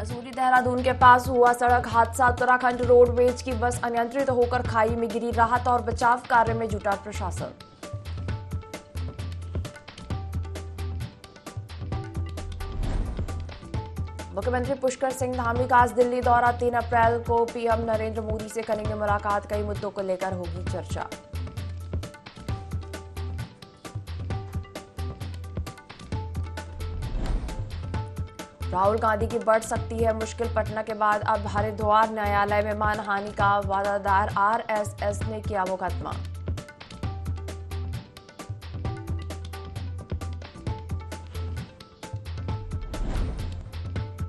मसूरी देहरादून के पास हुआ सड़क हादसा। उत्तराखंड रोडवेज की बस अनियंत्रित होकर खाई में गिरी। राहत और बचाव कार्य में जुटा प्रशासन। मुख्यमंत्री पुष्कर सिंह धामी का आज दिल्ली दौरा। 3 अप्रैल को पीएम नरेंद्र मोदी से करेंगे मुलाकात। कई मुद्दों को लेकर होगी चर्चा। राहुल गांधी की बढ़ सकती है मुश्किल। पटना के बाद अब हरिद्वार न्यायालय में मानहानि का वादा दायर। आरएसएस ने किया मुकदमा।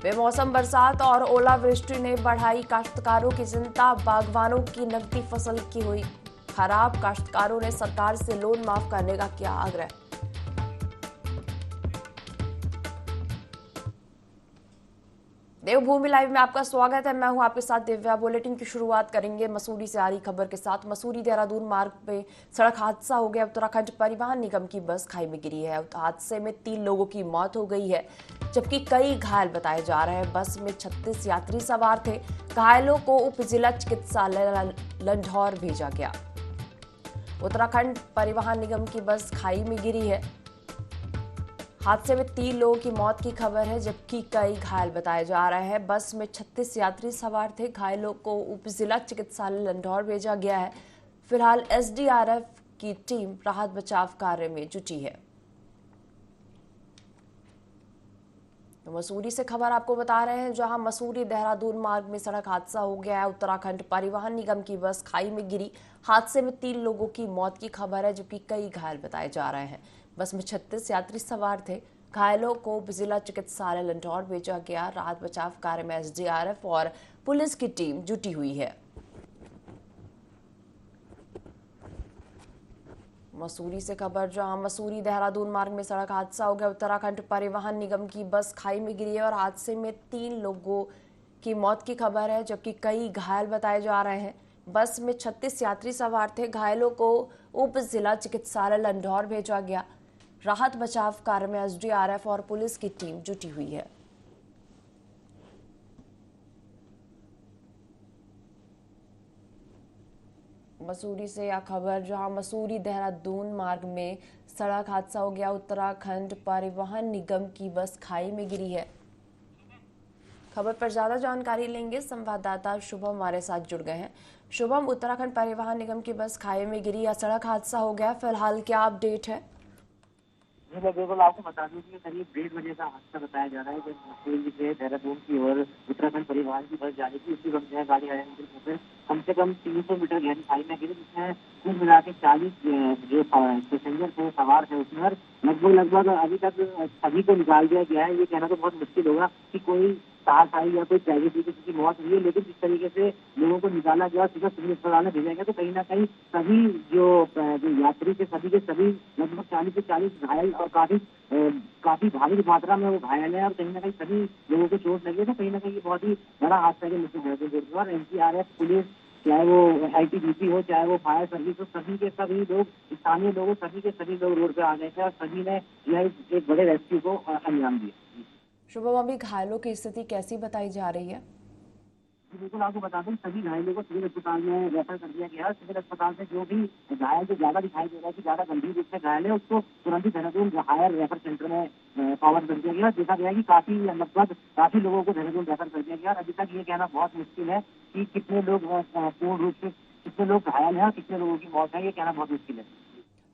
बेमौसम बरसात और ओलावृष्टि ने बढ़ाई काश्तकारों की चिंता। बागवानों की नकदी फसल की हुई खराब। काश्तकारों ने सरकार से लोन माफ करने का किया आग्रह। देवभूमि लाइव में आपका स्वागत है। मैं हूं आपके साथ दिव्या। बुलेटिन की शुरुआत करेंगे मसूरी से आ रही खबर के साथ। मसूरी देहरादून मार्ग पे सड़क हादसा हो गया। उत्तराखंड परिवहन निगम की बस खाई में गिरी है। हादसे में 3 लोगों की मौत हो गई है, जबकि कई घायल बताए जा रहे हैं। बस में 36 यात्री सवार थे। घायलों को उप जिला चिकित्सालय लंढौर भेजा गया। उत्तराखंड परिवहन निगम की बस खाई में गिरी है। हादसे में 3 लोगों की मौत की खबर है, जबकि कई घायल बताए जा रहे हैं। बस में 36 यात्री सवार थे। घायलों को उप जिला चिकित्सालय लंढौर भेजा गया है। फिलहाल एसडीआरएफ की टीम राहत बचाव कार्य में जुटी है। तो मसूरी से खबर आपको बता रहे हैं, जहां मसूरी देहरादून मार्ग में सड़क हादसा हो गया है। उत्तराखंड परिवहन निगम की बस खाई में गिरी। हादसे में 3 लोगों की मौत की खबर है, जबकि कई घायल बताए जा रहे हैं। बस में 36 यात्री सवार थे। घायलों को जिला चिकित्सालय लंढौर भेजा गया। राहत बचाव कार्य में एसडीआरएफ और पुलिस की टीम जुटी हुई है। मसूरी से खबर, जहां मसूरी देहरादून मार्ग में सड़क हादसा हो गया। उत्तराखंड परिवहन निगम की बस खाई में गिरी है और हादसे में 3 लोगों की मौत की खबर है, जबकि कई घायल बताए जा रहे हैं। बस में 36 यात्री सवार थे। घायलों को उप जिला चिकित्सालय लंढौर भेजा गया। राहत बचाव कार्य में एसडीआरएफ और पुलिस की टीम जुटी हुई है। मसूरी से यह खबर, जहां मसूरी देहरादून मार्ग में सड़क हादसा हो गया। उत्तराखंड परिवहन निगम की बस खाई में गिरी है। खबर पर ज्यादा जानकारी लेंगे, संवाददाता शुभम हमारे साथ जुड़ गए हैं। शुभम, उत्तराखंड परिवहन निगम की बस खाई में गिरी या सड़क हादसा हो गया, फिलहाल क्या अपडेट है? जी मैं बिल्कुल आपको बता दूं कि करीब 1:30 बजे का हादसा बताया जा रहा है। जब मसूरी से देहरादून की ओर उत्तराखंड परिवहन की बस जा रही थी, उसी वक्त जो गाड़ी आने कम से कम 300 मीटर गहरी खाई में गिरी, जिसमें कुल मिला के 40 जो पैसेंजर थे, सवार थे उसमें। और लगभग अभी तक सभी को निकाल दिया गया है। ये कहना तो बहुत मुश्किल होगा कि कोई साथ आई या कोई ट्रेजेडी किसी की मौत हुई है, लेकिन जिस तरीके से लोगों को निकाला गया, सीधा सिविल अस्पताल में भेजा गया, तो कहीं ना कहीं सभी जो यात्री थे, सभी के सभी लगभग 40 से 40 घायल और काफी भारी मात्रा में वो घायल है। और कहीं ना कहीं सभी लोगों को चोट लगी है। तो कहीं ना कहीं ये बहुत ही बड़ा हादसा के मुख्य और एनडीआरएफ, पुलिस, चाहे वो आईटीबीपी हो, चाहे वो फायर सर्विस हो, सभी के सभी लोग, स्थानीय लोग, सभी के सभी लोग रोड पे आ गए थे और सभी ने यह एक बड़े रेस्क्यू को अंजाम दिया। शुभम, अभी घायलों की स्थिति कैसी बताई जा रही है? बिल्कुल आपको बता दें, सभी घायलों को सिविल अस्पताल में रेफर कर दिया गया है। सिविल अस्पताल से जो भी घायल जो ज्यादा दिखाई दे रहा है कि ज्यादा गंभीर रूप से घायल है, उसको तुरंत ही देहरादून हायर रेफर सेंटर में फॉरवर्ड कर दिया गया। देखा गया कि काफी लोगों को देहरादून रेफर कर दिया गया। अभी तक ये कहना बहुत मुश्किल है कि कितने लोग पूर्ण रूप से कितने लोग घायल हैं और कितने लोगों की मौत है, ये कहना बहुत मुश्किल है।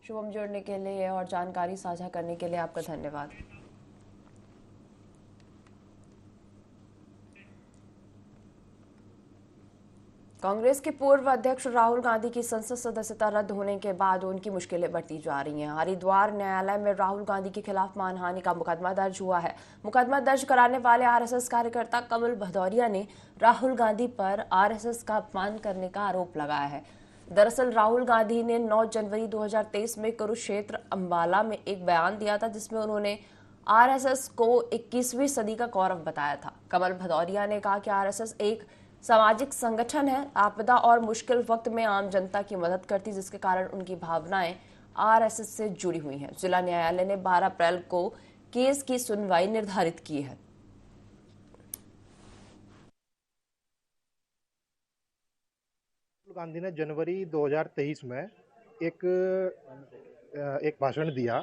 शुभम, जुड़ने के लिए और जानकारी साझा करने के लिए आपका धन्यवाद। कांग्रेस के पूर्व अध्यक्ष राहुल गांधी की संसद सदस्यता रद्द होने के बाद उनकी मुश्किलें बढ़ती जा रही हैं। हरिद्वार न्यायालय में राहुल गांधी के खिलाफ मानहानि का मुकदमा दर्ज हुआ है। मुकदमा दर्ज कराने वाले आरएसएस कार्यकर्ता कमल भदौरिया ने राहुल गांधी पर आरएसएस का अपमान करने का आरोप लगाया है। दरअसल राहुल गांधी ने 9 जनवरी 2023 में कुरुक्षेत्र अंबाला में एक बयान दिया था, जिसमें उन्होंने आरएसएस को 21वीं सदी का गौरव बताया था। कमल भदौरिया ने कहा कि आरएसएस एक सामाजिक संगठन है, आपदा और मुश्किल वक्त में आम जनता की मदद करती, जिसके कारण उनकी भावनाएं आरएसएस से जुड़ी हुई हैं। जिला न्यायालय ने 12 अप्रैल को केस की सुनवाई निर्धारित की है। राहुल गांधी ने जनवरी 2023 में एक भाषण दिया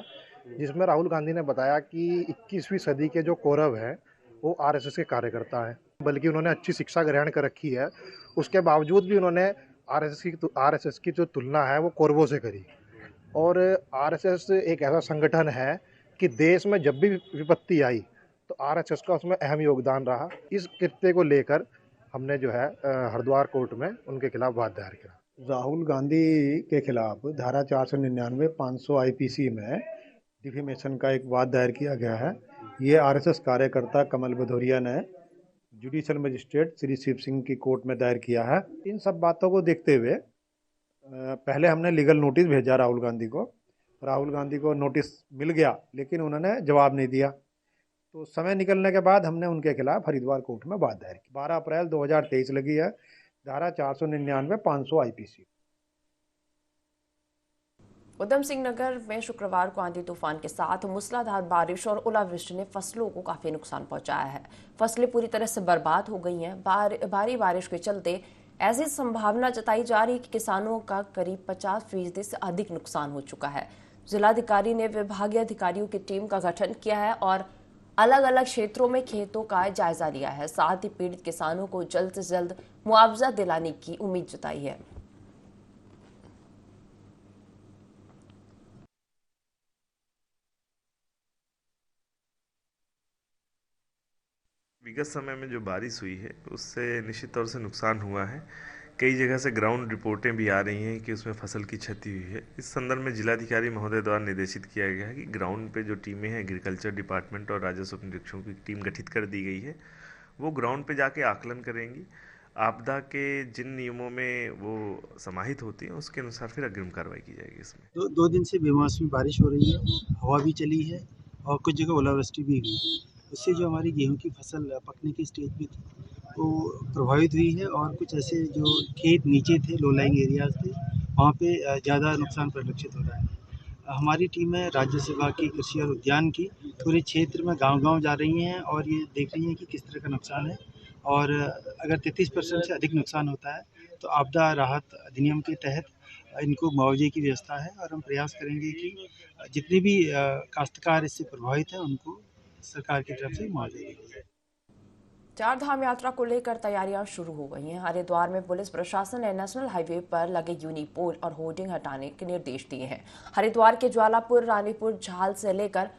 जिसमें राहुल गांधी ने बताया कि 21वीं सदी के जो कौरव हैं वो आरएसएस के कार्यकर्ता हैं, बल्कि उन्होंने अच्छी शिक्षा ग्रहण कर रखी है। उसके बावजूद भी उन्होंने आरएसएस की जो तुलना है वो कौरवों से करी। और आरएसएस एक ऐसा संगठन है कि देश में जब भी विपत्ति आई तो आरएसएस का उसमें अहम योगदान रहा। इस कृत्य को लेकर हमने जो है हरिद्वार कोर्ट में उनके खिलाफ वाद दायर किया। राहुल गांधी के खिलाफ धारा 499, 500 आईपीसी में डिफेमेशन का एक वाद दायर किया गया है। ये आरएसएस कार्यकर्ता कमल भदौरिया ने जुडिशियल मजिस्ट्रेट श्री शिव सिंह की कोर्ट में दायर किया है। इन सब बातों को देखते हुए पहले हमने लीगल नोटिस भेजा राहुल गांधी को नोटिस मिल गया, लेकिन उन्होंने जवाब नहीं दिया। तो समय निकलने के बाद हमने उनके खिलाफ हरिद्वार कोर्ट में वाद दायर की। 12 अप्रैल 2023 लगी है, धारा 499, 500 आईपीसी। उधम सिंह नगर में शुक्रवार को आंधी तूफान के साथ मूसलाधार बारिश और ओलावृष्टि ने फसलों को काफी नुकसान पहुंचाया है। फसलें पूरी तरह से बर्बाद हो गई हैं। भारी बारिश के चलते ऐसी संभावना जताई जा रही है कि किसानों का करीब 50% से अधिक नुकसान हो चुका है। जिलाधिकारी ने विभागीय अधिकारियों की टीम का गठन किया है और अलग अलग क्षेत्रों में खेतों का जायजा लिया है। साथ ही पीड़ित किसानों को जल्द से जल्द मुआवजा दिलाने की उम्मीद जताई है। विगत समय में जो बारिश हुई है उससे निश्चित तौर से नुकसान हुआ है। कई जगह से ग्राउंड रिपोर्टें भी आ रही हैं कि उसमें फसल की क्षति हुई है। इस संदर्भ में जिलाधिकारी महोदय द्वारा निर्देशित किया गया है कि ग्राउंड पे जो टीमें हैं, एग्रीकल्चर डिपार्टमेंट और राजस्व निरीक्षकों की टीम गठित कर दी गई है। वो ग्राउंड पे जाके आकलन करेंगी, आपदा के जिन नियमों में वो समाहित होती हैं उसके अनुसार फिर अग्रिम कार्रवाई की जाएगी। इसमें दो दिन से बेमौसमी बारिश हो रही है, हवा भी चली है और कुछ जगह ओलावृष्टि भी हुई। उससे जो हमारी गेहूं की फसल पकने की स्टेज पे थी वो प्रभावित हुई है और कुछ ऐसे जो खेत नीचे थे, लो लाइंग एरियाज थे, वहाँ पे ज़्यादा नुकसान परिलक्षित हो रहा है। हमारी टीमें राज्य सेवा की, कृषि और उद्यान की पूरे क्षेत्र में गांव-गांव जा रही हैं और ये देख रही हैं कि किस तरह का नुकसान है। और अगर 33% से अधिक नुकसान होता है तो आपदा राहत अधिनियम के तहत इनको मुआवजे की व्यवस्था है और हम प्रयास करेंगे कि जितने भी काश्तकार इससे प्रभावित हैं उनको सरकार की तरफ से मुआवजा दिया जाए। चार धाम यात्रा को लेकर तैयारियां शुरू हो गई हैं। हरिद्वार में पुलिस प्रशासन ने नेशनल हाईवे पर लगे यूनिपोल और होर्डिंग हटाने के निर्देश दिए हैं। हरिद्वार के ज्वालापुर, रानीपुर, झाल से लेकर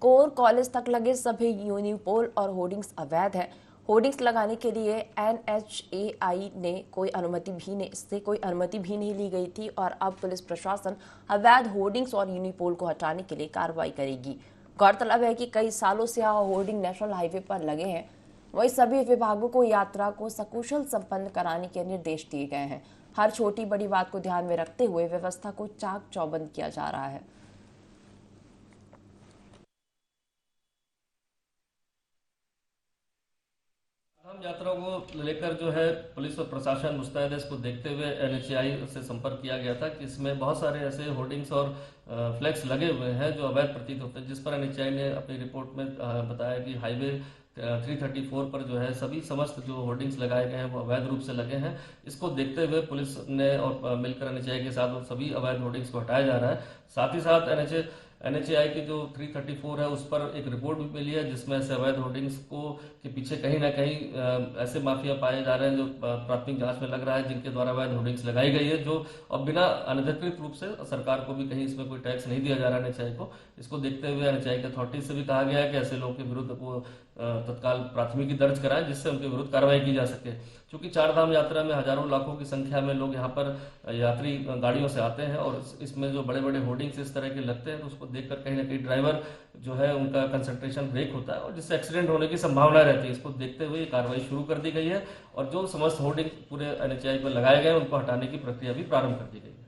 कोर कॉलेज तक लगे सभी यूनिपोल और होर्डिंग्स अवैध हैं। होर्डिंग्स लगाने के लिए NHAI ने कोई अनुमति भी नहीं ली गई थी और अब पुलिस प्रशासन अवैध होर्डिंग्स और यूनिपोल को हटाने के लिए कार्रवाई करेगी। गौरतलब है कि कई सालों से यह होर्डिंग नेशनल हाईवे पर लगे हैं। वही सभी विभागों को यात्रा को सकुशल संपन्न कराने के निर्देश दिए गए हैं। हर छोटी बड़ी बात को ध्यान में रखते हुए व्यवस्था को चाक चौबंद किया जा रहा है। यात्रा को लेकर जो है पुलिस और प्रशासन मुस्तैद है। इसको देखते हुए NHAI से संपर्क किया गया था कि इसमें बहुत सारे ऐसे होर्डिंग्स और फ्लैक्स लगे हुए हैं जो अवैध प्रतीत होते हैं, जिस पर NHAI ने अपनी रिपोर्ट में बताया कि हाईवे 334 पर जो है सभी समस्त जो होर्डिंग्स लगाए गए हैं वो अवैध रूप से लगे हैं। इसको देखते हुए पुलिस ने और मिलकर NHAI के साथ सभी अवैध होर्डिंग्स को हटाया जा रहा है। साथ ही साथ NHAI की जो 334 है उस पर एक रिपोर्ट भी मिली है जिसमें ऐसे अवैध होर्डिंग्स के पीछे कहीं ना कहीं ऐसे माफिया पाए जा रहे हैं जो प्राथमिक जांच में लग रहा है, जिनके द्वारा अवैध होर्डिंग्स लगाई गई है, जो और बिना अनधिकृत रूप से सरकार को भी कहीं इसमें कोई टैक्स नहीं दिया जा रहा है NHAI को। इसको देखते हुए NHAI के अथॉरिटीज से भी कहा गया है कि ऐसे लोगों के विरुद्ध वो तत्काल प्राथमिकी दर्ज कराएं जिससे उनके विरुद्ध कार्रवाई की जा सके। क्योंकि चार धाम यात्रा में हजारों लाखों की संख्या में लोग यहाँ पर यात्री गाड़ियों से आते हैं और इसमें जो बड़े बड़े होर्डिंग्स इस तरह के लगते हैं तो उसको देखकर कहीं ना कहीं ड्राइवर जो है उनका कंसंट्रेशन ब्रेक होता है और जिससे एक्सीडेंट होने की संभावना रहती है। इसको देखते हुए कार्रवाई शुरू कर दी गई है और जो समस्त होर्डिंग पूरे NHAI पर लगाए गए उनको हटाने की प्रक्रिया भी प्रारंभ कर दी गई है।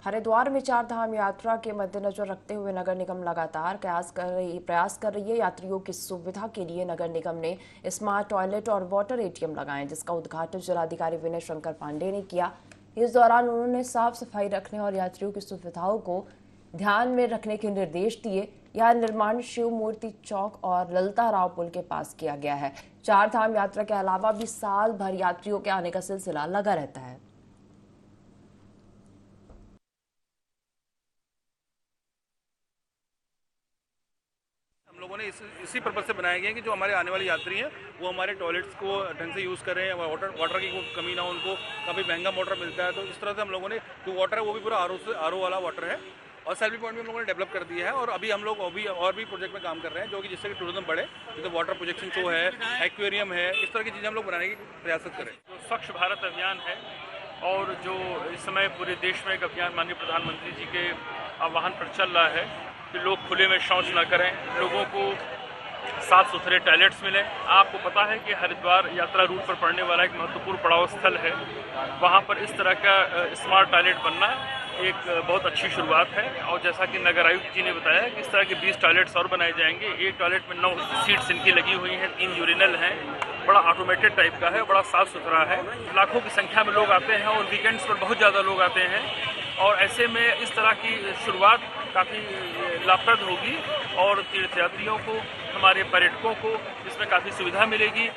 हरिद्वार में चार धाम यात्रा के मद्देनजर रखते हुए नगर निगम लगातार प्रयास कर रही है। यात्रियों की सुविधा के लिए नगर निगम ने स्मार्ट टॉयलेट और वाटर ATM लगाए, जिसका उद्घाटन जिलाधिकारी विनय शंकर पांडे ने किया। इस दौरान उन्होंने साफ सफाई रखने और यात्रियों की सुविधाओं को ध्यान में रखने के निर्देश दिए। यह निर्माण शिव मूर्ति चौक और ललिता राव पुल के पास किया गया है। चार धाम यात्रा के अलावा भी साल भर यात्रियों के आने का सिलसिला लगा रहता है। लोगों ने इसी पर्पज से बनाया गया है कि जो हमारे आने वाले यात्री हैं वो हमारे टॉयलेट्स को ढंग से यूज़ करें, वाटर की कोई कमी ना हो उनको। काफ़ी महंगा वाटर मिलता है, तो इस तरह से हम लोगों ने जो वाटर है वो भी पूरा आरओ वाला वाटर है। और सेल्फी पॉइंट भी हम लोगों ने डेवलप कर दिया है और अभी हम लोग और भी प्रोजेक्ट में काम कर रहे हैं जो कि जिससे कि टूरिज्म बढ़े, जैसे वाटर प्रोजेक्शन शो है, एक्वेरियम है, इस तरह की चीज़ें हम लोग बनाने की प्रयास करें। जो स्वच्छ भारत अभियान है और जो इस समय पूरे देश में एक अभियान माननीय प्रधानमंत्री जी के आह्वान पर चल रहा है कि लोग खुले में शौच न करें, लोगों को साफ सुथरे टॉयलेट्स मिलें। आपको पता है कि हरिद्वार यात्रा रूट पर पड़ने वाला एक महत्वपूर्ण पड़ाव स्थल है, वहाँ पर इस तरह का स्मार्ट टॉयलेट बनना एक बहुत अच्छी शुरुआत है। और जैसा कि नगर आयुक्त जी ने बताया कि इस तरह के 20 टॉयलेट्स और बनाए जाएंगे। एक टॉयलेट में 9 सीट्स इनकी लगी हुई हैं, 3 यूरिनल हैं, बड़ा ऑटोमेटेड टाइप का है, बड़ा साफ सुथरा है। लाखों की संख्या में लोग आते हैं और वीकेंड्स पर बहुत ज़्यादा लोग आते हैं और ऐसे में इस तरह की शुरुआत काफ़ी लाभप्रद होगी और तीर्थयात्रियों को, हमारे पर्यटकों को इसमें काफ़ी सुविधा मिलेगी।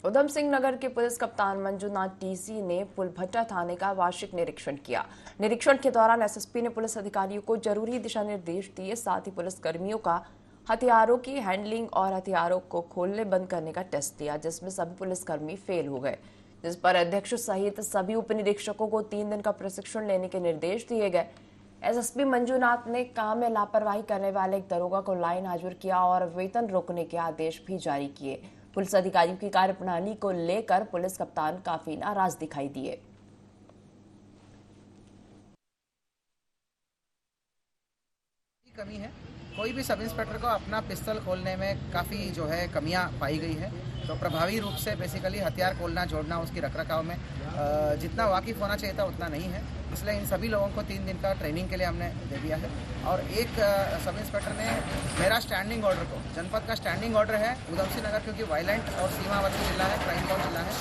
उधम सिंह नगर के पुलिस कप्तान मंजूनाथ टीसी ने पुलभट्टा थाने का वार्षिक निरीक्षण किया। निरीक्षण के दौरान एसएसपी ने पुलिस अधिकारियों को जरूरी दिशा निर्देश दिए। साथ ही पुलिस कर्मियों का हथियारों की हैंडलिंग और हथियारों को खोलने बंद करने का टेस्ट दिया, जिसमें सभी पुलिसकर्मी फेल हो गए, जिस पर अध्यक्ष सहित सभी उप निरीक्षकों को 3 दिन का प्रशिक्षण लेने के निर्देश दिए गए। एसएसपी मंजूनाथ ने काम में लापरवाही करने वाले एक दरोगा को लाइन हाजिर किया और वेतन रोकने के आदेश भी जारी किए। पुलिस अधिकारियों की कार्यप्रणाली को लेकर पुलिस कप्तान काफी नाराज दिखाई दिए। कमी है, कोई भी सब इंस्पेक्टर को अपना पिस्तौल खोलने में काफ़ी जो है कमियां पाई गई है। तो प्रभावी रूप से बेसिकली हथियार खोलना जोड़ना उसकी रखरखाव में जितना वाकिफ़ होना चाहिए था उतना नहीं है, इसलिए इन सभी लोगों को 3 दिन का ट्रेनिंग के लिए हमने दे दिया है। और एक सब इंस्पेक्टर ने मेरा स्टैंडिंग ऑर्डर को, जनपद का स्टैंडिंग ऑर्डर है उधम सिंह नगर क्योंकि वायलेंट और सीमावर्ती जिला है, क्राइम का जिला है,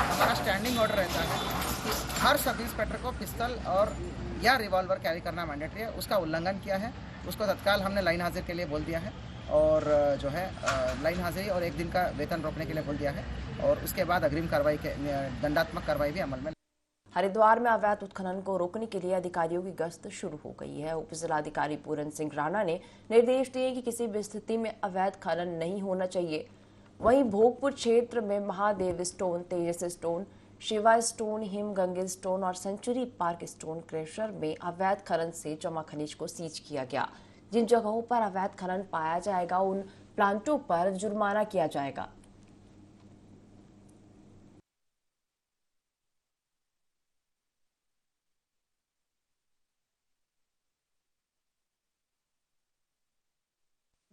हमारा स्टैंडिंग ऑर्डर रहता है कि हर सब इंस्पेक्टर को पिस्तौल और या रिवॉल्वर कैरी करना मैंडेटरी है। उसका उल्लंघन किया है, उसको तत्काल हमने लाइन हाजिर के लिए बोल दिया है और जो है लाइन हाजिरी और 1 दिन का वेतन रोकने के लिए बोल दिया है और उसके बाद अग्रिम कार्रवाई के दंडात्मक कार्रवाई भी अमल में। हरिद्वार में अवैध उत्खनन को रोकने के लिए अधिकारियों की गश्त शुरू हो गई है। उप जिलाधिकारी पूरन सिंह राणा ने निर्देश दिए कि किसी भी स्थिति में अवैध खनन नहीं होना चाहिए। वहीं भोगपुर क्षेत्र में महादेव स्टोन, तेजस stone, Shiva stone, Himgange stone और सेंचुरी पार्क स्टोन क्रेशर में अवैध खनन से जमा खनिज को सीज किया गया। जिन जगहों पर अवैध खनन पाया जाएगा उन प्लांटों पर जुर्माना किया जाएगा।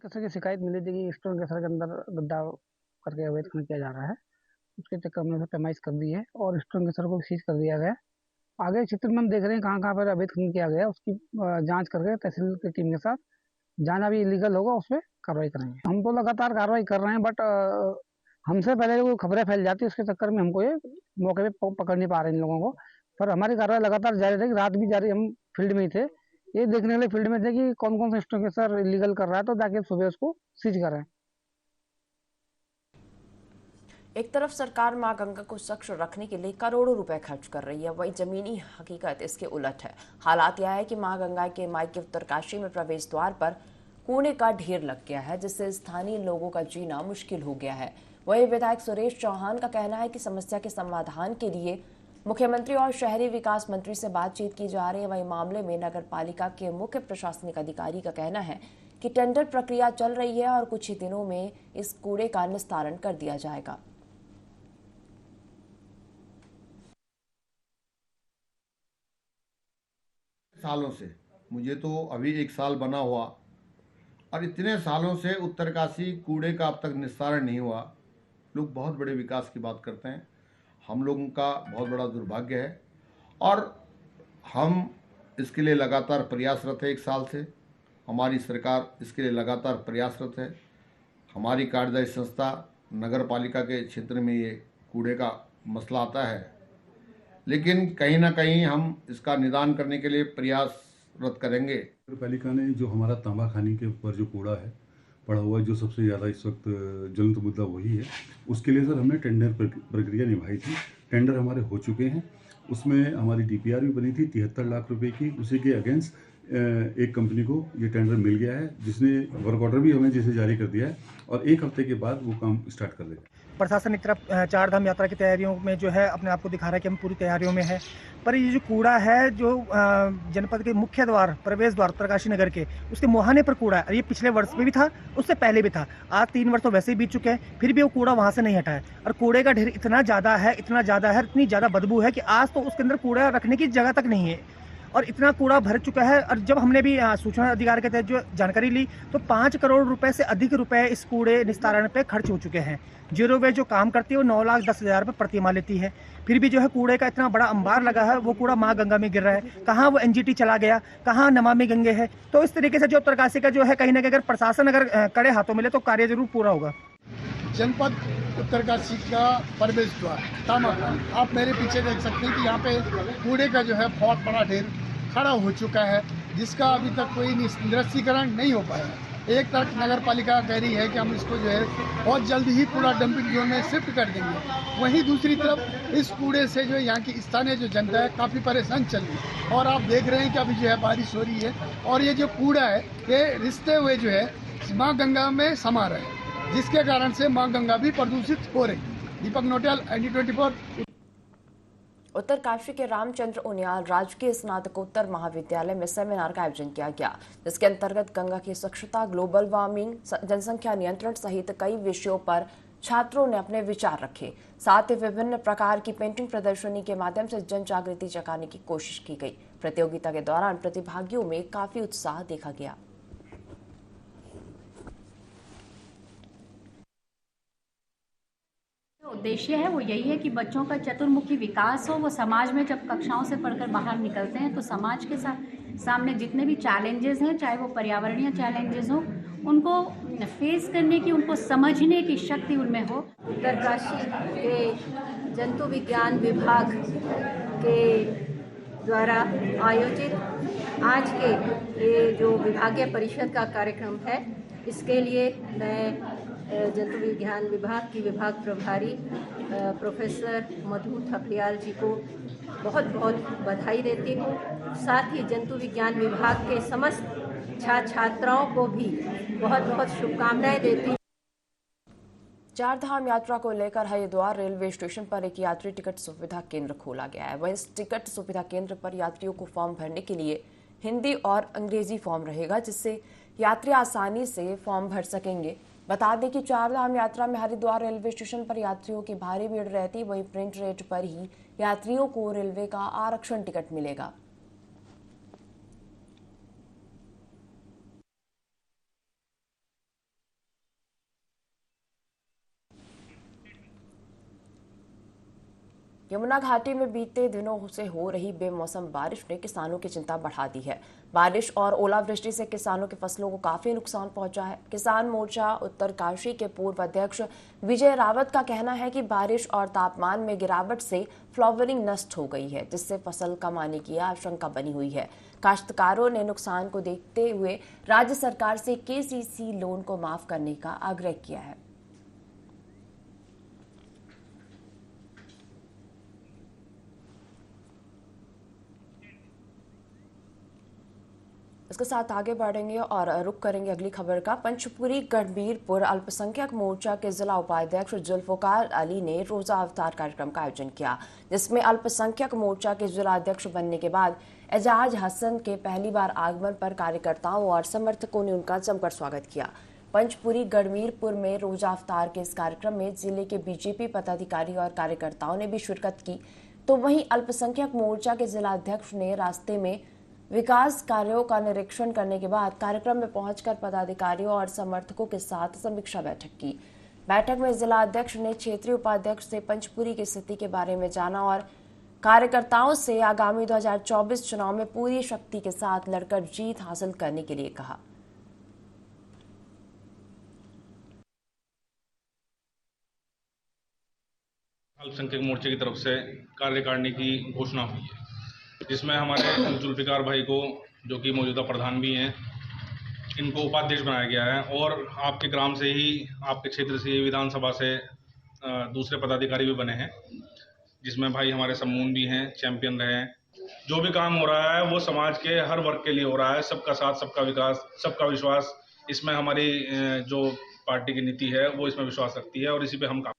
कैसे की शिकायत मिली थी कि स्टोन केसर के अंदर गड्ढा करके अवैध खनन किया जा रहा है, उसके चक्कर में पैमाइश कर दी है और स्टोन केसर को सीज कर दिया गया। आगे क्षेत्र में हम देख रहे हैं कहाँ पर अवैध खनन किया गया, उसकी जांच करके तहसील की टीम के साथ जहाँ भी इलीगल होगा उस पर कार्रवाई करेंगे। हम तो लगातार कार्रवाई कर रहे हैं, बट हमसे पहले जो खबरें फैल जाती है उसके चक्कर में हमको ये मौके पे पकड़ नहीं पा रहे इन लोगों को। पर हमारी कार्रवाई लगातार जारी रहेगी, रात भी जारी। हम फील्ड में ही थे, ये देखने के लिए फील्ड में थे कि कौन कौन सा स्टोन केसर इलीगल कर रहा है, तो ताकि सुबह उसको सीज करें। एक तरफ सरकार मां गंगा को स्वच्छ रखने के लिए करोड़ों रुपए खर्च कर रही है, वहीं जमीनी हकीकत इसके उलट है। हालात यह है कि मां गंगा के मायके उत्तरकाशी में प्रवेश द्वार पर कूड़े का ढेर लग गया है, जिससे स्थानीय लोगों का जीना मुश्किल हो गया है। वहीं विधायक सुरेश चौहान का कहना है कि समस्या के समाधान के लिए मुख्यमंत्री और शहरी विकास मंत्री से बातचीत की जा रही है। वहीं मामले में नगर पालिका के मुख्य प्रशासनिक अधिकारी का कहना है कि टेंडर प्रक्रिया चल रही है और कुछ ही दिनों में इस कूड़े का निस्तारण कर दिया जाएगा। सालों से, मुझे तो अभी 1 साल बना हुआ और इतने सालों से उत्तरकाशी कूड़े का अब तक निस्तारण नहीं हुआ। लोग बहुत बड़े विकास की बात करते हैं, हम लोगों का बहुत बड़ा दुर्भाग्य है और हम इसके लिए लगातार प्रयासरत है। 1 साल से हमारी सरकार इसके लिए लगातार प्रयासरत है। हमारी कार्यदायी संस्था नगर पालिका के क्षेत्र में ये कूड़े का मसला आता है, लेकिन कहीं ना कहीं हम इसका निदान करने के लिए प्रयासरत करेंगे। नगर पालिका ने जो हमारा तांबा खानी के ऊपर जो कूड़ा है पड़ा हुआ है, जो सबसे ज़्यादा इस वक्त ज्वलंत मुद्दा वही है, उसके लिए सर हमने टेंडर प्रक्रिया निभाई थी। टेंडर हमारे हो चुके हैं, उसमें हमारी DPR भी बनी थी 73 लाख रुपए की। उसी के अगेंस्ट एक कंपनी को ये टेंडर मिल गया है, जिसने वर्क ऑर्डर भी हमें जैसे जारी कर दिया है और 1 हफ्ते के बाद वो काम स्टार्ट कर देगा। प्रशासन एक तरफ चार धाम यात्रा की तैयारियों में जो है अपने आप को दिखा रहा है कि हम पूरी तैयारियों में है, पर ये जो कूड़ा है जो जनपद के मुख्य द्वार प्रवेश द्वार उत्तरकाशी नगर के उसके मुहाने पर कूड़ा है। ये पिछले वर्ष में भी था, उससे पहले भी था। आज 3 वर्ष तो वैसे ही बीत चुके हैं, फिर भी वो कूड़ा वहाँ से नहीं हटा है और कूड़े का ढेर इतना ज़्यादा है, इतनी ज़्यादा बदबू है कि आज तो उसके अंदर कूड़ा रखने की जगह तक नहीं है और इतना कूड़ा भर चुका है। और जब हमने भी सूचना अधिकार के तहत जो जानकारी ली तो 5 करोड़ रुपए से अधिक रुपए इस कूड़े निस्तारण पे खर्च हो चुके हैं। जीरो वेस्ट जो काम करती है वो 9,10,000 रुपये प्रति माह लेती है, फिर भी जो है कूड़े का इतना बड़ा अंबार लगा है, वो कूड़ा माँ गंगा में गिर रहा है। कहाँ वो NGT चला गया, कहाँ नमामि गंगे है। तो इस तरीके से जो उत्तरकाशी का जो है कहीं ना कहीं अगर प्रशासन कड़े हाथों मिले तो कार्य जरूर पूरा होगा। जनपद उत्तरकाशी का प्रवेश द्वार तामाखानी, आप मेरे पीछे देख सकते हैं कि यहाँ पे कूड़े का जो है बहुत बड़ा ढेर खड़ा हो चुका है, जिसका अभी तक कोई निरस्तीकरण नहीं हो पाया है। एक तरफ नगर पालिका कह रही है कि हम इसको जो है बहुत जल्द ही पूरा डंपिंग जोन में शिफ्ट कर देंगे, वहीं दूसरी तरफ इस कूड़े से जो यहाँ की स्थानीय जो जनता है काफ़ी परेशान चल रही है। और आप देख रहे हैं कि अभी जो है बारिश हो रही है और ये जो कूड़ा है ये रिश्ते हुए जो है माँ गंगा में समा रहा है, जिसके कारण से माँ गंगा भी प्रदूषित हो रही है। दीपक नोटियाल, ND24। उत्तरकाशी के रामचंद्र उनियाल राजकीय स्नातकोत्तर महाविद्यालय में सेमिनार का आयोजन किया गया, जिसके अंतर्गत गंगा की स्वच्छता, ग्लोबल वार्मिंग, जनसंख्या नियंत्रण सहित कई विषयों पर छात्रों ने अपने विचार रखे। साथ ही विभिन्न प्रकार की पेंटिंग प्रदर्शनी के माध्यम से जन जागृति जगाने की कोशिश की गई। प्रतियोगिता के दौरान प्रतिभागियों में काफी उत्साह देखा गया। उद्देश्य है वो यही है कि बच्चों का चतुर्मुखी विकास हो। वो समाज में जब कक्षाओं से पढ़कर बाहर निकलते हैं तो समाज के सामने जितने भी चैलेंजेस हैं, चाहे वो पर्यावरणीय चैलेंजेस हो, उनको फेस करने की, उनको समझने की शक्ति उनमें हो। उत्तरकाशी के जंतु विज्ञान विभाग के द्वारा आयोजित आज के ये जो विभागीय परिषद का कार्यक्रम है, इसके लिए मैं जंतु विज्ञान विभाग की विभाग प्रभारी प्रोफेसर मधु थपलियाल जी को बहुत बहुत बधाई देती हूँ। साथ ही जंतु विज्ञान विभाग के समस्त छात्र छात्राओं को भी बहुत बहुत शुभकामनाएं देती हूँ। चारधाम यात्रा को लेकर हरिद्वार रेलवे स्टेशन पर एक यात्री टिकट सुविधा केंद्र खोला गया है। वहीं इस टिकट सुविधा केंद्र पर यात्रियों को फॉर्म भरने के लिए हिंदी और अंग्रेजी फॉर्म रहेगा, जिससे यात्री आसानी से फॉर्म भर सकेंगे। बता दें कि चारधाम यात्रा में हरिद्वार रेलवे स्टेशन पर यात्रियों की भारी भीड़ रहती, वहीं प्रिंट रेट पर ही यात्रियों को रेलवे का आरक्षण टिकट मिलेगा। यमुना घाटी में बीते दिनों से हो रही बेमौसम बारिश ने किसानों की चिंता बढ़ा दी है। बारिश और ओलावृष्टि से किसानों की फसलों को काफी नुकसान पहुंचा है। किसान मोर्चा उत्तरकाशी के पूर्व अध्यक्ष विजय रावत का कहना है कि बारिश और तापमान में गिरावट से फ्लावरिंग नष्ट हो गई है, जिससे फसल कम आने की आशंका बनी हुई है। काश्तकारों ने नुकसान को देखते हुए राज्य सरकार से KCC लोन को माफ करने का आग्रह किया है। इसके साथ आगे बढ़ेंगे और रुक करेंगे अगली खबर का। पंचपुरी गंभीरपुर अल्पसंख्यक मोर्चा के जिला उपाध्यक्ष जुल्फकार अली ने रोजा अवतार कार्यक्रम का आयोजन किया, जिसमें अल्पसंख्यक मोर्चा के जिला अध्यक्ष बनने के बाद एजाज हसन के पहली बार आगमन पर कार्यकर्ताओं और समर्थकों ने उनका जमकर स्वागत किया। पंचपुरी गंभीरपुर में रोजा अवतार के इस कार्यक्रम में जिले के BJP पदाधिकारी और कार्यकर्ताओं ने भी शिरकत की। तो वहीं अल्पसंख्यक मोर्चा के जिला अध्यक्ष ने रास्ते में विकास कार्यों का निरीक्षण करने के बाद कार्यक्रम में पहुंचकर पदाधिकारियों और समर्थकों के साथ समीक्षा बैठक की। बैठक में जिला अध्यक्ष ने क्षेत्रीय उपाध्यक्ष से पंचपुरी की स्थिति के बारे में जाना और कार्यकर्ताओं से आगामी 2024 चुनाव में पूरी शक्ति के साथ लड़कर जीत हासिल करने के लिए कहा। अल्पसंख्यक मोर्चे की तरफ से कार्यकारिणी की घोषणा हुई है, जिसमें हमारे जुल्फिकार भाई को, जो कि मौजूदा प्रधान भी हैं, इनको उपाध्यक्ष बनाया गया है। और आपके ग्राम से ही, आपके क्षेत्र से ही, विधानसभा से दूसरे पदाधिकारी भी बने हैं, जिसमें भाई हमारे समून भी हैं, चैंपियन रहे हैं। जो भी काम हो रहा है वो समाज के हर वर्ग के लिए हो रहा है। सबका साथ, सबका विकास, सबका विश्वास, इसमें हमारी जो पार्टी की नीति है वो इसमें विश्वास रखती है और इसी पे हम काम।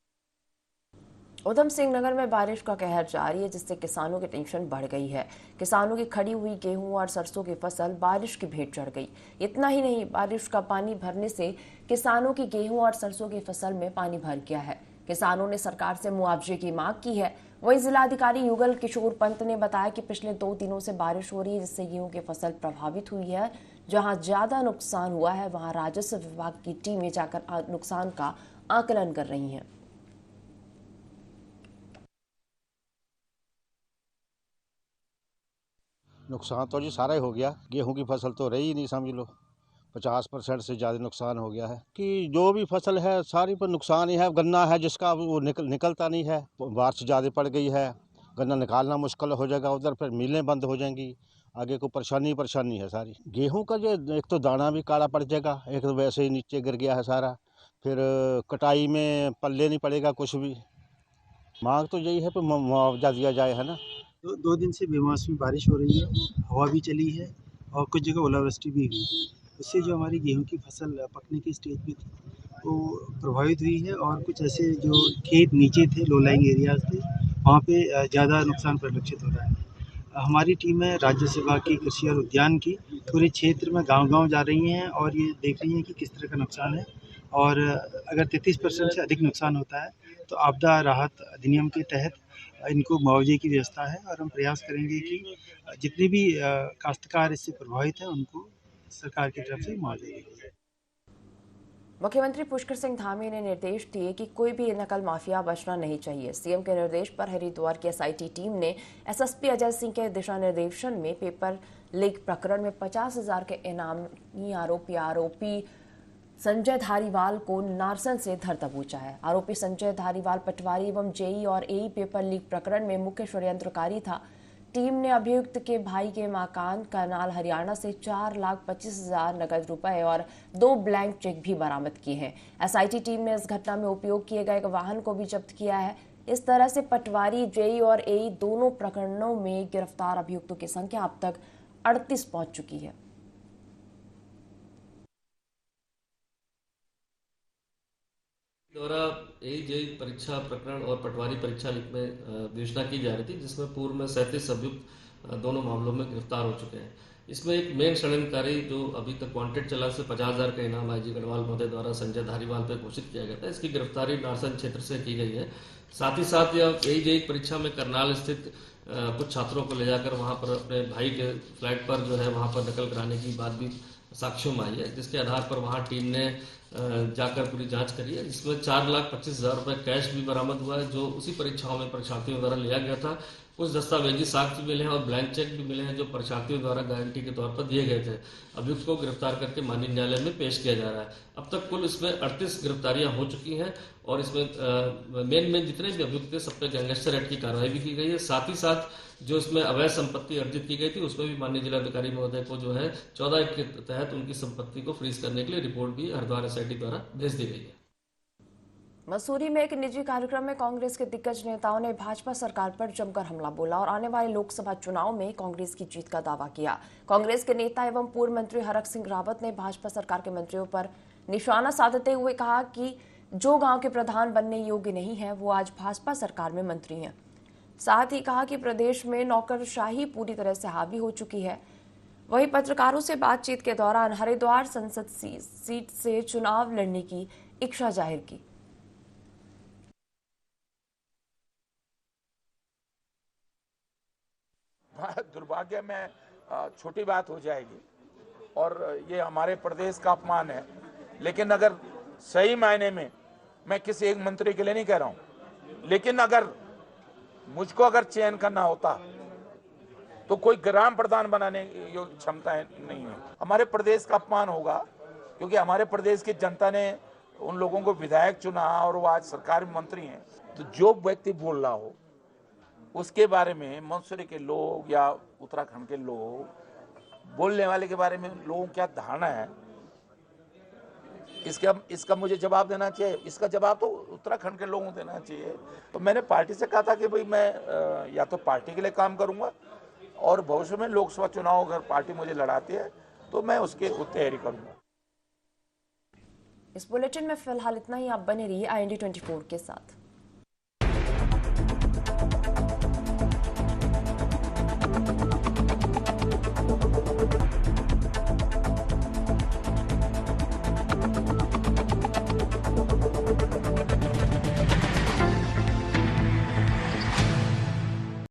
उधम सिंह नगर में बारिश का कहर जारी है, जिससे किसानों की टेंशन बढ़ गई है। किसानों की खड़ी हुई गेहूं और सरसों की फसल बारिश की भेंट चढ़ गई। इतना ही नहीं, बारिश का पानी भरने से किसानों की गेहूं और सरसों की फसल में पानी भर गया है। किसानों ने सरकार से मुआवजे की मांग की है। वहीं जिलाधिकारी युगल किशोर पंत ने बताया कि पिछले 2 दिनों से बारिश हो रही है, जिससे गेहूं की फसल प्रभावित हुई है। जहां ज्यादा नुकसान हुआ है वहां राजस्व विभाग की टीमें जाकर नुकसान का आकलन कर रही हैं। नुकसान तो जी सारा ही हो गया। गेहूं की फसल तो रही ही नहीं, समझ लो 50% से ज़्यादा नुकसान हो गया है कि जो भी फसल है सारी पर नुकसान ही है। गन्ना है जिसका वो निकलता नहीं है, बारिश ज़्यादा पड़ गई है, गन्ना निकालना मुश्किल हो जाएगा। उधर फिर मिलें बंद हो जाएंगी, आगे को परेशानी है सारी। गेहूं का जो एक तो दाना भी काला पड़ जाएगा, एक तो वैसे ही नीचे गिर गया है सारा, फिर कटाई में पल्ले नहीं पड़ेगा कुछ भी। मांग तो यही है कि मुआवजा दिया जाए, है ना। 2 दिन से बेमौसमी बारिश हो रही है, हवा भी चली है और कुछ जगह ओलावृष्टि भी हुई। उससे जो हमारी गेहूं की फसल पकने की स्टेज पे थी वो प्रभावित हुई है और कुछ ऐसे जो खेत नीचे थे, लो लाइंग एरियाज थे, वहाँ पे ज़्यादा नुकसान परिलक्षित हो रहा है। हमारी टीमें राज्य विभाग की कृषि और उद्यान की पूरे क्षेत्र में गांव-गांव जा रही हैं और ये देख रही हैं कि किस तरह का नुकसान है। और अगर 33% से अधिक नुकसान होता है तो आपदा राहत अधिनियम के तहत इनको मुआवजे की व्यवस्था है और हम प्रयास करेंगे कि जितने भी काश्तकार इससे प्रभावित हैं उनको सरकार की तरफ से मुआवजा दिया जाए। मुख्यमंत्री पुष्कर सिंह धामी ने निर्देश दिए कि कोई भी नकल माफिया बचना नहीं चाहिए। सीएम के निर्देश पर हरिद्वार की एसआईटी टीम ने एसएसपी अजय सिंह के दिशा निर्देशन में पेपर लीक प्रकरण में 50,000 के इनामी आरोपी संजय धारीवाल को नारसन से धर दबोचा है। आरोपी संजय धारीवाल पटवारी एवं जेई और एई पेपर लीक प्रकरण में मुख्य षड्यंत्रकारी था। टीम ने अभियुक्त के भाई के मकान करनाल हरियाणा से 4,25,000 नगद रुपए और 2 ब्लैंक चेक भी बरामद किए हैं। एसआईटी टीम ने इस घटना में उपयोग किए गए वाहन को भी जब्त किया है। इस तरह से पटवारी, जेई और एई दोनों प्रकरणों में गिरफ्तार अभियुक्तों की संख्या अब तक 38 पहुंच चुकी है। द्वारा जेई परीक्षा प्रकरण और पटवारी परीक्षा लीक में विवेचना की जा रही थी, जिसमें पूर्व में 37 अभियुक्त दोनों मामलों में गिरफ्तार हो चुके हैं। इसमें एक मेन षड्यंत्रकारी जो अभी तक वांटेड चला से 50,000 का इनाम आईजी गढ़वाल महोदय द्वारा संजय धारीवाल पर घोषित किया गया था। इसकी गिरफ्तारी नारसन क्षेत्र से की गई है। साथ ही साथ यह जेई परीक्षा में करनाल स्थित कुछ छात्रों को ले जाकर वहाँ पर अपने भाई के फ्लैट पर जो है वहाँ पर नकल कराने की बात भी साक्ष्यों में आई है, जिसके आधार पर वहाँ टीम ने जाकर पूरी जांच करी है, जिसमें 4,25,000 रुपए कैश भी बरामद हुआ है, जो उसी परीक्षाओं में परीक्षार्थियों द्वारा लिया गया था। कुछ दस्तावेजी साक्ष्य मिले हैं और ब्लैंक चेक भी मिले हैं, जो परीक्षार्थियों द्वारा गारंटी के तौर पर दिए गए थे। अभियुक्त को गिरफ्तार करके माननीय न्यायालय में पेश किया जा रहा है। अब तक कुल इसमें 38 गिरफ्तारियां हो चुकी हैं और इसमें मेन जितने भी अभियुक्त थे सब पे गैंगस्टर एक्ट की कार्रवाई भी की गई है। साथ ही साथ जो इसमें अवैध संपत्ति अर्जित की गई थी उसमें भी माननीय जिलाधिकारी महोदय को जो है 14 के तहत उनकी संपत्ति को फ्रीज करने के लिए रिपोर्ट भी हरिद्वार एसआईटी द्वारा भेज दी गई है। मसूरी में एक निजी कार्यक्रम में कांग्रेस के दिग्गज नेताओं ने भाजपा सरकार पर जमकर हमला बोला और आने वाले लोकसभा चुनाव में कांग्रेस की जीत का दावा किया। कांग्रेस के नेता एवं पूर्व मंत्री हरक सिंह रावत ने भाजपा सरकार के मंत्रियों पर निशाना साधते हुए कहा कि जो गांव के प्रधान बनने योग्य नहीं है वो आज भाजपा सरकार में मंत्री हैं। साथ ही कहा कि प्रदेश में नौकरशाही पूरी तरह से हावी हो चुकी है। वहीं पत्रकारों से बातचीत के दौरान हरिद्वार संसद सीट से चुनाव लड़ने की इच्छा जाहिर की। दुर्भाग्य में छोटी बात हो जाएगी और ये हमारे प्रदेश का अपमान है, लेकिन अगर सही मायने में मैं किसी एक मंत्री के लिए नहीं कह रहा हूं, लेकिन अगर मुझको चयन करना होता तो कोई ग्राम प्रधान बनाने की क्षमता नहीं है। हमारे प्रदेश का अपमान होगा क्योंकि हमारे प्रदेश की जनता ने उन लोगों को विधायक चुना और वो आज सरकारी मंत्री हैं। तो जो व्यक्ति बोल रहा हो उसके बारे में मसूरी के लोग या उत्तराखंड के लोग बोलने वाले के बारे में लोगों क्या धारणा है, इसका मुझे जवाब देना चाहिए। इसका जवाब तो उत्तराखंड के लोगों को देना चाहिए। तो मैंने पार्टी से कहा था कि भाई मैं या तो पार्टी के लिए काम करूंगा और भविष्य में लोकसभा चुनाव अगर पार्टी मुझे लड़ाती है तो मैं उसकी तैयारी करूंगा। इस बुलेटिन में फिलहाल इतना ही। आप बने रहिए IND 24 के साथ।